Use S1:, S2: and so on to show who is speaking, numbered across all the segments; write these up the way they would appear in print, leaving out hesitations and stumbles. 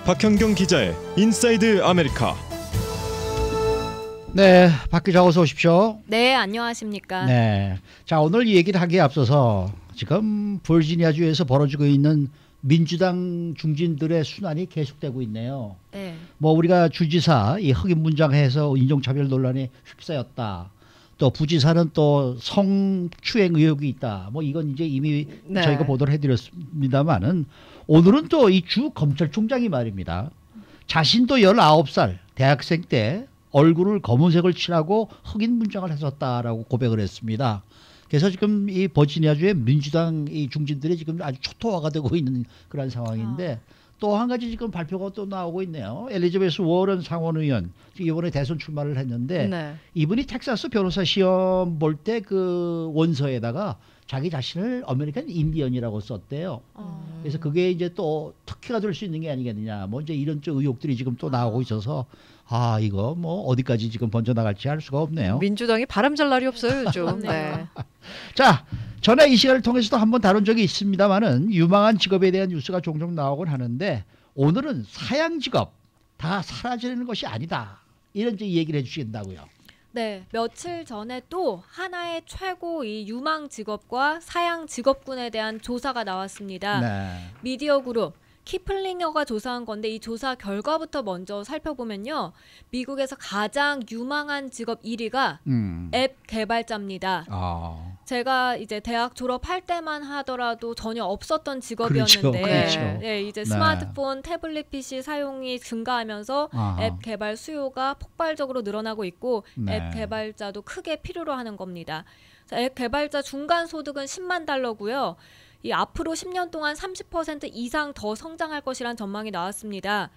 S1: 박현경 기자의 인사이드 아메리카.
S2: 네, 박 기자 어서 오십시오.
S3: 네, 안녕하십니까.
S2: 네, 자 오늘 이 얘기를 하기에 앞서서 지금 버지니아주에서 벌어지고 있는 민주당 중진들의 순환이 계속되고 있네요.
S3: 네.
S2: 뭐 우리가 주지사 이 흑인 문장해서 인종차별 논란에 휩싸였다. 또 부지사는 또 성추행 의혹이 있다. 뭐 이건 이제 이미 저희가 보도를 해드렸습니다만은 오늘은 또 이 주 검찰총장이 말입니다. 자신도 19살 대학생 때 얼굴을 검은색을 칠하고 흑인 문장을 했었다라고 고백을 했습니다. 그래서 지금 이 버지니아주의 민주당 이 중진들이 지금 아주 초토화가 되고 있는 그런 상황인데 또 한 가지 지금 발표가 또 나오고 있네요. 엘리자베스 워런 상원의원 이번에 대선 출마를 했는데 이분이 텍사스 변호사 시험 볼 때 그 원서에다가 자기 자신을 아메리칸 인디언이라고 썼대요. 그래서 그게 이제 또 특혜가 될 수 있는 게 아니겠느냐. 뭐 이제 이런 쪽 의혹들이 지금 또 나오고 있어서 이거 뭐 어디까지 지금 번져나갈지 알 수가 없네요.
S4: 민주당이 바람잘 날이 없어요 요즘. 네.
S2: 자, 전에 이 시간을 통해서도 한번 다룬 적이 있습니다만은 유망한 직업에 대한 뉴스가 종종 나오곤 하는데 오늘은 사양 직업 다 사라지는 것이 아니다. 이런 얘기를 해주신다고요.
S3: 네, 며칠 전에 또 하나의 최고 이 유망 직업과 사양 직업군에 대한 조사가 나왔습니다.
S2: 네.
S3: 미디어 그룹 키플링어가 조사한 건데 이 조사 결과부터 먼저 살펴보면요. 미국에서 가장 유망한 직업 1위가 앱 개발자입니다. 제가 이제 대학 졸업할 때만 하더라도 전혀 없었던 직업이었는데
S2: 그렇죠.
S3: 네, 이제 스마트폰, 태블릿 PC 사용이 증가하면서 앱 개발 수요가 폭발적으로 늘어나고 있고 앱 개발자도 크게 필요로 하는 겁니다. 앱 개발자 중간 소득은 10만 달러고요. 이 앞으로 10년 동안 30% 이상 더 성장할 것이란 전망이 나왔습니다.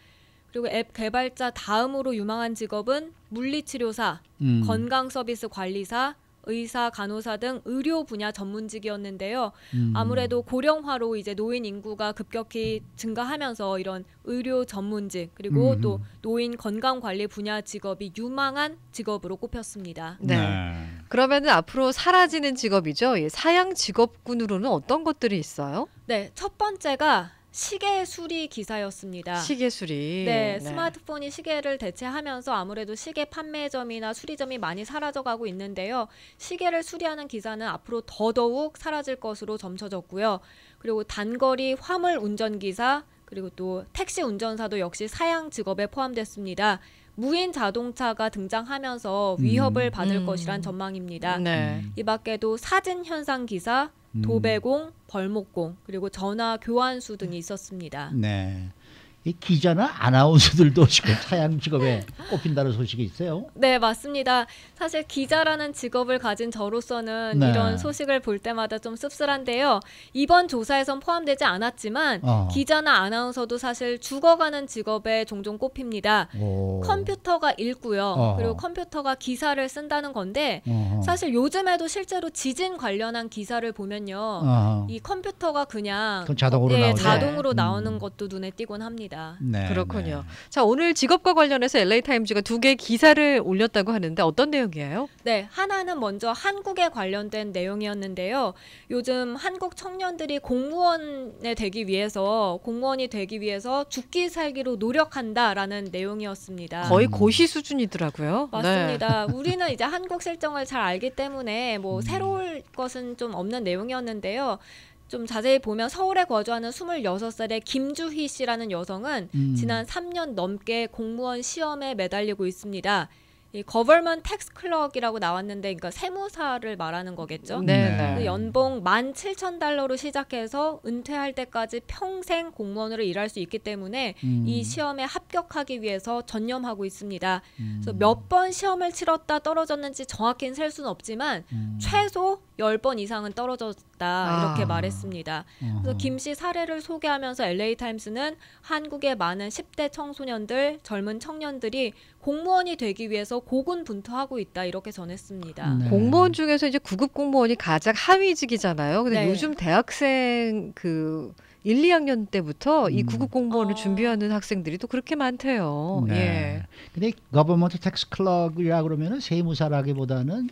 S3: 그리고 앱 개발자 다음으로 유망한 직업은 물리치료사, 건강서비스 관리사, 의사, 간호사 등 의료 분야 전문직이었는데요. 아무래도 고령화로 이제 노인 인구가 급격히 증가하면서 이런 의료 전문직 그리고 또 노인 건강 관리 분야 직업이 유망한 직업으로 꼽혔습니다.
S4: 네. 그러면은 앞으로 사라지는 직업이죠. 사양 직업군으로는 어떤 것들이 있어요?
S3: 네, 첫 번째가 시계 수리 기사였습니다.
S4: 시계 수리.
S3: 네, 스마트폰이 시계를 대체하면서 아무래도 시계 판매점이나 수리점이 많이 사라져가고 있는데요. 시계를 수리하는 기사는 앞으로 더더욱 사라질 것으로 점쳐졌고요. 그리고 단거리 화물 운전기사 그리고 또 택시 운전사도 역시 사양 직업에 포함됐습니다. 무인 자동차가 등장하면서 위협을 받을 것이란 전망입니다. 이 밖에도 사진 현상 기사, 도배공, 벌목공, 그리고 전화 교환수 등이 있었습니다.
S2: 네. 이 기자나 아나운서들도 지금 사양 직업에 꼽힌다는 소식이 있어요.
S3: 네, 맞습니다. 사실 기자라는 직업을 가진 저로서는 이런 소식을 볼 때마다 좀 씁쓸한데요. 이번 조사에선 포함되지 않았지만 기자나 아나운서도 사실 죽어가는 직업에 종종 꼽힙니다. 컴퓨터가 읽고요. 그리고 컴퓨터가 기사를 쓴다는 건데 사실 요즘에도 실제로 지진 관련한 기사를 보면요. 이 컴퓨터가 그냥 자동으로 나오는 것도 눈에 띄곤 합니다.
S4: 그렇군요. 자, 오늘 직업과 관련해서 LA타임즈가 2개의 기사를 올렸다고 하는데 어떤 내용이에요?
S3: 네, 하나는 먼저 한국에 관련된 내용이었는데요. 요즘 한국 청년들이 공무원이 되기 위해서 죽기 살기로 노력한다라는 내용이었습니다.
S4: 거의 고시 수준이더라고요.
S3: 맞습니다. 우리는 이제 한국 실정을 잘 알기 때문에 뭐 새로울 것은 좀 없는 내용이었는데요. 좀 자세히 보면 서울에 거주하는 26살의 김주희 씨라는 여성은 지난 3년 넘게 공무원 시험에 매달리고 있습니다. 이 Government Tax Clerk이라고 나왔는데 그러니까 세무사를 말하는 거겠죠. 그 연봉 17,000달러로 시작해서 은퇴할 때까지 평생 공무원으로 일할 수 있기 때문에 이 시험에 합격하기 위해서 전념하고 있습니다. 그래서 몇 번 시험을 치렀다 떨어졌는지 정확히는 셀 수는 없지만 최소 10번 이상은 떨어졌다 이렇게 말했습니다. 그래서 김 씨 사례를 소개하면서 LA타임스는 한국의 많은 10대 청소년들, 젊은 청년들이 공무원이 되기 위해서 고군분투하고 있다 이렇게 전했습니다.
S4: 공무원 중에서 이제 9급 공무원이 가장 하위직이잖아요. 근데 요즘 대학생 1, 2학년 때부터 이 9급 공무원을 준비하는 학생들이 또 그렇게 많대요.
S2: 근데 Government Tax Clerk이라 그러면은 세무사라기보다는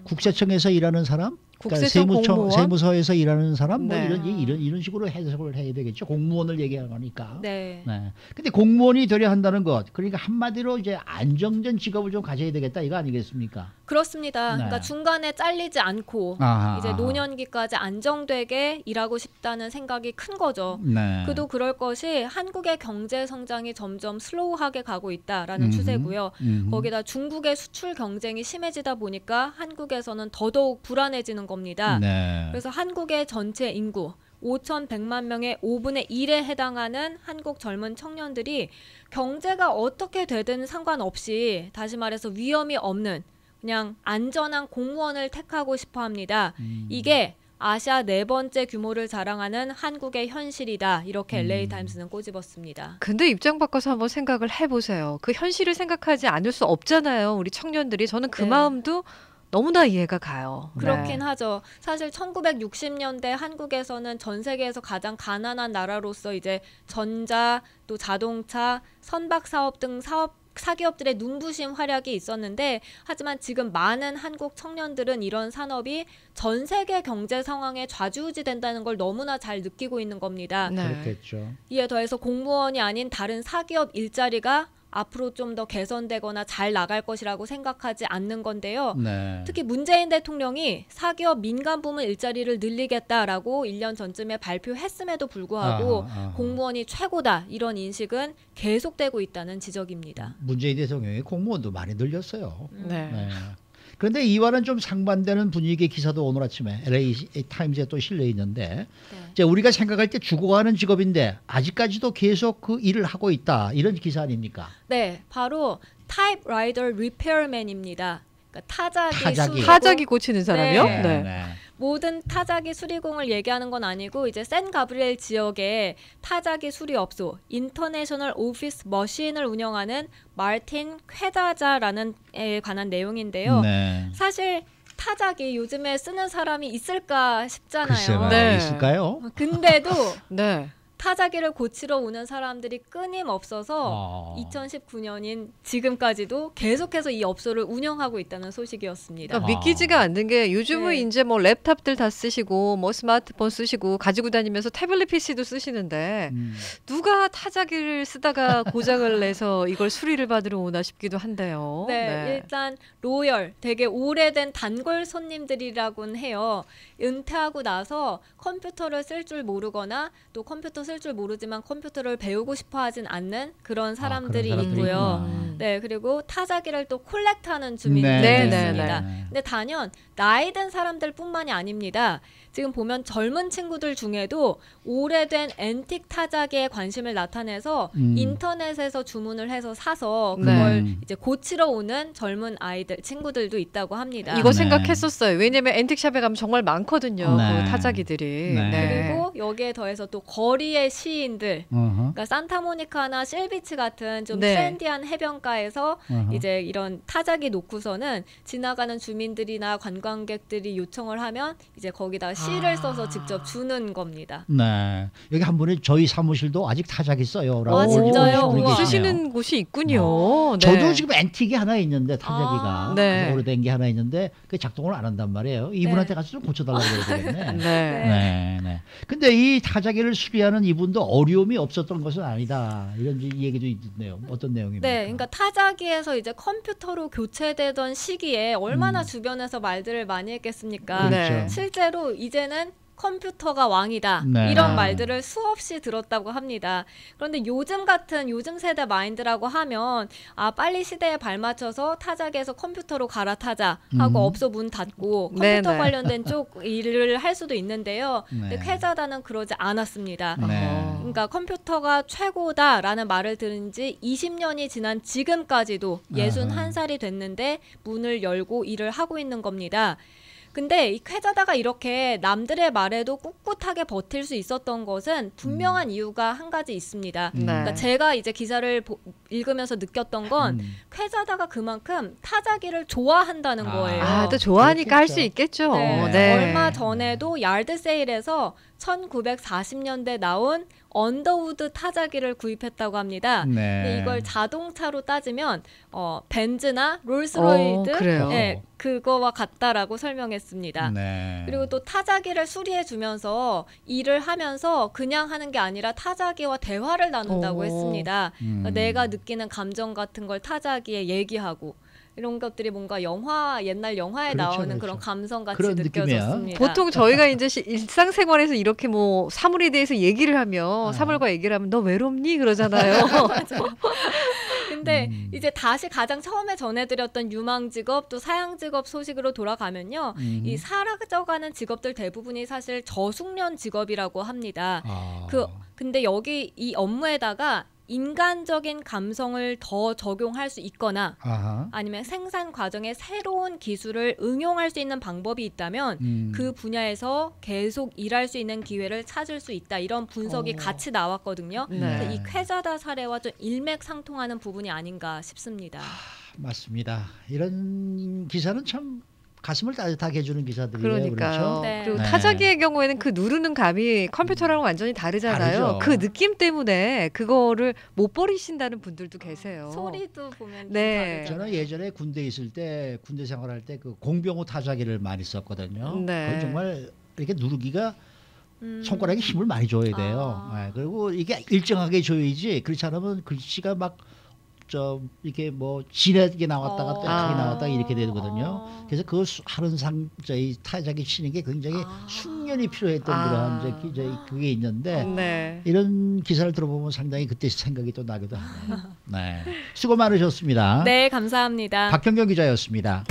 S2: 국세청에서 일하는 사람,
S4: 국세청 공무원,
S2: 세무서에서 일하는 사람 뭐
S4: 네.
S2: 이런 식으로 해석을 해야 되겠죠. 공무원을 얘기하는 거니까.
S3: 네.
S2: 네. 근데 공무원이 되려 한다는 것, 그러니까 한마디로 이제 안정된 직업을 좀 가져야 되겠다 이거 아니겠습니까?
S3: 그렇습니다.
S2: 네.
S3: 그러니까 중간에 잘리지 않고 이제 노년기까지 안정되게 일하고 싶다는 생각이 큰 거죠.
S2: 네.
S3: 그도 그럴 것이 한국의 경제 성장이 점점 슬로우하게 가고 있다라는 추세고요. 거기다 중국의 수출 경쟁이 심해지다 보니까 한국에서는 더더욱 불안해지는 겁니다.
S2: 네.
S3: 그래서 한국의 전체 인구 5,100만 명의 5분의 1에 해당하는 한국 젊은 청년들이 경제가 어떻게 되든 상관없이 다시 말해서 위험이 없는 그냥 안전한 공무원을 택하고 싶어 합니다. 이게 아시아 4번째 규모를 자랑하는 한국의 현실이다. 이렇게 LA타임스는 꼬집었습니다.
S4: 근데 입장 바꿔서 한번 생각을 해보세요. 그 현실을 생각하지 않을 수 없잖아요. 우리 청년들이. 저는 그
S3: 네.
S4: 마음도 너무나 이해가 가요.
S3: 그렇긴
S4: 네.
S3: 하죠. 사실 1960년대 한국에서는 전 세계에서 가장 가난한 나라로서 이제 전자, 또 자동차, 선박 사업 등 사기업들의 눈부신 활약이 있었는데 하지만 지금 많은 한국 청년들은 이런 산업이 전 세계 경제 상황에 좌지우지된다는 걸 너무나 잘 느끼고 있는 겁니다.
S4: 네.
S2: 그렇겠죠.
S3: 이에 더해서 공무원이 아닌 다른 사기업 일자리가 앞으로 좀 더 개선되거나 잘 나갈 것이라고 생각하지 않는 건데요.
S2: 네.
S3: 특히 문재인 대통령이 사기업 민간 부문 일자리를 늘리겠다라고 1년 전쯤에 발표했음에도 불구하고 공무원이 최고다 이런 인식은 계속되고 있다는 지적입니다.
S2: 문재인 대통령이 공무원도 많이 늘렸어요.
S4: 네.
S2: 네. 그런데 이와는 좀 상반되는 분위기의 기사도 오늘 아침에 LA 타임즈에 또 실려 있는데 이제 우리가 생각할 때 죽어가는 직업인데 아직까지도 계속 그 일을 하고 있다 이런 기사 아닙니까?
S3: 네, 바로 타입라이더 리페어맨입니다. 그러니까
S2: 타자기.
S4: 타자기 고치는 사람이요?
S3: 네.
S4: 네.
S3: 모든 타자기 수리공을 얘기하는 건 아니고 이제 샌 가브리엘 지역에 타자기 수리업소 인터내셔널 오피스 머신을 운영하는 마르틴 쾌다자라는 에 관한 내용인데요.
S2: 네.
S3: 사실 타자기 요즘에 쓰는 사람이 있을까 싶잖아요.
S2: 글쎄요.
S4: 네.
S2: 있을까요?
S3: 근데도
S4: 네.
S3: 타자기를 고치러 오는 사람들이 끊임없어서 2019년인 지금까지도 계속해서 이 업소를 운영하고 있다는 소식이었습니다.
S4: 그러니까 믿기지가 않는 게 요즘은
S3: 네.
S4: 이제 뭐 랩탑들 다 쓰시고 뭐 스마트폰 쓰시고 가지고 다니면서 태블릿 PC도 쓰시는데 누가 타자기를 쓰다가 고장을 내서 이걸 수리를 받으러 오나 싶기도 한데요.
S3: 네, 일단 로열, 되게 오래된 단골 손님들이라고는 해요. 은퇴하고 나서 컴퓨터를 쓸 줄 모르거나 또 컴퓨터 쓸 줄 모르지만 컴퓨터를 배우고 싶어 하진 않는 그런 사람들이
S2: 그런 사람들이
S3: 있고요.
S2: 있구나.
S3: 네, 그리고 타자기를 또 콜렉트하는 주민들이
S4: 네,
S3: 있습니다.
S4: 네,
S3: 근데 단연 나이 든 사람들뿐만이 아닙니다. 지금 보면 젊은 친구들 중에도 오래된 앤틱 타자기에 관심을 나타내서 인터넷에서 주문을 해서 사서 그걸
S4: 네.
S3: 이제 고치러 오는 젊은 아이들 친구들도 있다고 합니다.
S4: 이거
S2: 네.
S4: 생각했었어요. 왜냐면 앤틱샵에 가면 정말 많거든요.
S2: 네.
S4: 그 타자기들이.
S2: 네.
S4: 네.
S3: 그리고 여기에 더해서 또 거리의 시인들,
S2: 어허.
S3: 그러니까 산타모니카나 실비치 같은 좀
S4: 네.
S3: 트렌디한 해변가에서
S2: 어허.
S3: 이제 이런 타자기 놓고서는 지나가는 주민들이나 관광객들이 요청을 하면 이제 거기다 시를 써서 직접 주는 겁니다.
S2: 네. 여기 한 분이 저희 사무실도 아직 타자기 써요라고
S3: 아, 진짜요?
S2: 분이
S3: 우와.
S2: 계시네요.
S4: 쓰시는 곳이 있군요. 네.
S2: 저도 지금 앤틱이 하나 있는데 타자기가
S3: 아.
S4: 네.
S2: 아주 오래된 게 하나 있는데 그 작동을 안 한단 말이에요. 이분한테 가서 좀 고쳐달라고 그래야 되겠네.
S4: 네.
S2: 네, 네. 근데 이 타자기를 수리하는 이분도 어려움이 없었던 것은 아니다. 이런 얘기도 있네요. 어떤 내용입니까?
S3: 네, 그러니까 타자기에서 이제 컴퓨터로 교체되던 시기에 얼마나 주변에서 말들을 많이 했겠습니까?
S2: 그렇죠.
S4: 네.
S3: 실제로 이제는 컴퓨터가 왕이다.
S2: 네.
S3: 이런 말들을 수없이 들었다고 합니다. 그런데 요즘 세대 마인드라고 하면 빨리 시대에 발맞춰서 타자기에서 컴퓨터로 갈아타자 하고 업소 문 닫고 컴퓨터
S4: 네, 네.
S3: 관련된 쪽 일을 할 수도 있는데요. 근데
S2: 네.
S3: 쾌자다는 그러지 않았습니다.
S2: 네.
S3: 그러니까 컴퓨터가 최고다라는 말을 들은 지 20년이 지난 지금까지도 61살이 됐는데 문을 열고 일을 하고 있는 겁니다. 근데 이 쾌자다가 이렇게 남들의 말에도 꿋꿋하게 버틸 수 있었던 것은 분명한 이유가 한 가지 있습니다.
S4: 네.
S3: 그러니까 제가 이제 기사를 읽으면서 느꼈던 건
S2: 음.
S3: 쾌자다가 그만큼 타자기를 좋아한다는 거예요.
S4: 아, 또 좋아하니까 할 수
S2: 그렇겠죠.
S4: 있겠죠.
S3: 네.
S4: 네.
S3: 얼마 전에도 야드 세일에서 1940년대 나온 언더우드 타자기를 구입했다고 합니다.
S2: 네.
S3: 근데 이걸 자동차로 따지면 벤츠나 롤스로이드
S4: 그래요.
S3: 네, 그거와 같다라고 설명했습니다.
S2: 네.
S3: 그리고 또 타자기를 수리해 주면서 일을 하면서 그냥 하는 게 아니라 타자기와 대화를 나눈다고
S4: 오.
S3: 했습니다.
S2: 음.
S3: 그러니까 내가 느끼는 감정 같은 걸 타자기에 얘기하고 이런 것들이 뭔가 옛날 영화에
S2: 그렇죠,
S3: 나오는
S2: 그렇죠.
S3: 그런 감성 같이
S2: 그런 느낌이야.
S3: 느껴졌습니다.
S4: 보통 저희가 이제 일상생활에서 이렇게 뭐 사물에 대해서 얘기를 하면
S2: 아.
S4: 사물과 얘기를 하면 너 외롭니 그러잖아요.
S3: 근데 이제 다시 가장 처음에 전해드렸던 유망 직업 또 사양 직업 소식으로 돌아가면요. 이 사라져가는 직업들 대부분이 사실 저숙련 직업이라고 합니다.
S2: 아.
S3: 근데 여기 이 업무에다가 인간적인 감성을 더 적용할 수 있거나
S2: 아하.
S3: 아니면 생산 과정에 새로운 기술을 응용할 수 있는 방법이 있다면 그 분야에서 계속 일할 수 있는 기회를 찾을 수 있다. 이런 분석이 같이 나왔거든요.
S4: 네.
S3: 그래서 이 쾌자다 사례와 좀 일맥상통하는 부분이 아닌가 싶습니다.
S2: 맞습니다. 이런 기사는 참 가슴을 따뜻하게 해주는 기사들이에요.
S4: 그러니까요.
S2: 그렇죠?
S3: 네.
S4: 그리고
S2: 네.
S4: 타자기의 경우에는 그 누르는 감이 컴퓨터랑 완전히 다르잖아요.
S2: 다르죠.
S4: 그 느낌 때문에 그거를 못 버리신다는 분들도 계세요.
S3: 소리도 보면 좀
S4: 네.
S3: 다르잖아요.
S2: 저는 예전에 군대 있을 때 군대 생활할 때 그 공병호 타자기를 많이 썼거든요.
S4: 네.
S2: 그건 정말 이렇게 누르기가 손가락에 힘을 많이 줘야 돼요.
S3: 아.
S2: 네, 그리고 이게 일정하게 줘야지 그렇지 않으면 글씨가 막 이렇게 뭐 진하게 나왔다가 또 약하게 나왔다가 이렇게 되거든요. 그래서 그 하는 저희 타자기 치는 게 굉장히 숙련이 필요했던 그런 그게 있는데
S4: 네.
S2: 이런 기사를 들어보면 상당히 그때 생각이 또 나기도 하네요. 네. 수고 많으셨습니다.
S3: 네, 감사합니다.
S2: 박현경 기자였습니다.